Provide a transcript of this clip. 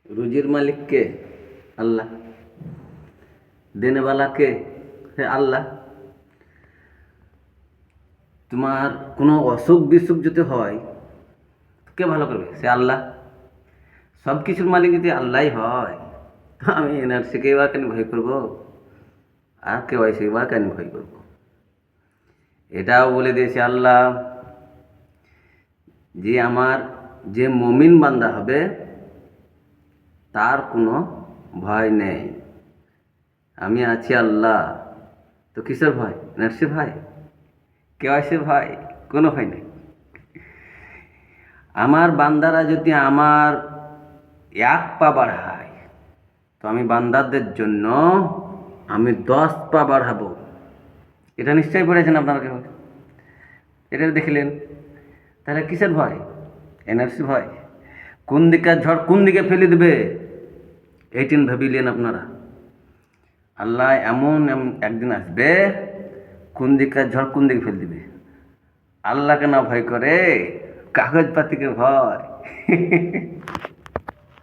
রুজির মালিক কে? আল্লাহ। দেনেওয়ালা কে? হে আল্লাহ। তোমার কোনো অসুখ বিসুখ যদি হয়, কে ভালো করবে? সে আল্লাহ। সব কিছুর মালিক যদি আল্লাহই হয়, তো আমি এনআরসিকে বা কেন ভয় করবো? আর কেওয়াইসি বা কেন ভয় করবো? এটাও বলে দিয়েছে আল্লাহ যে আমার যে মমিন বান্দা হবে তার কোনো ভয় নেই, আমি আছি আল্লাহ। তো কিসের ভয়? এনআরসি ভয়, কেওয়াইসি ভয়, কোনো ভয় নেই। আমার বান্দারা যদি আমার এক পা বাড়ায়, তো আমি বান্দাদের জন্য আমি 10 পা বাড়াবো। এটা নিশ্চয়ই পড়েছেন আপনারা কেউ, এটা দেখলেন। তাহলে কিসের ভয়? এনআরসি ভয়। কোন দিকে ঝড় কোন দিকে ফেলে দেবে এইটিন ভাবিলেন আপনারা? আল্লাহ এমন একদিন আসবে, কোন দিকে ঝড় কোন দিকে ফেলে দিবে। আল্লাহকে না ভয় করে, কাগজপাতিকে ভয়।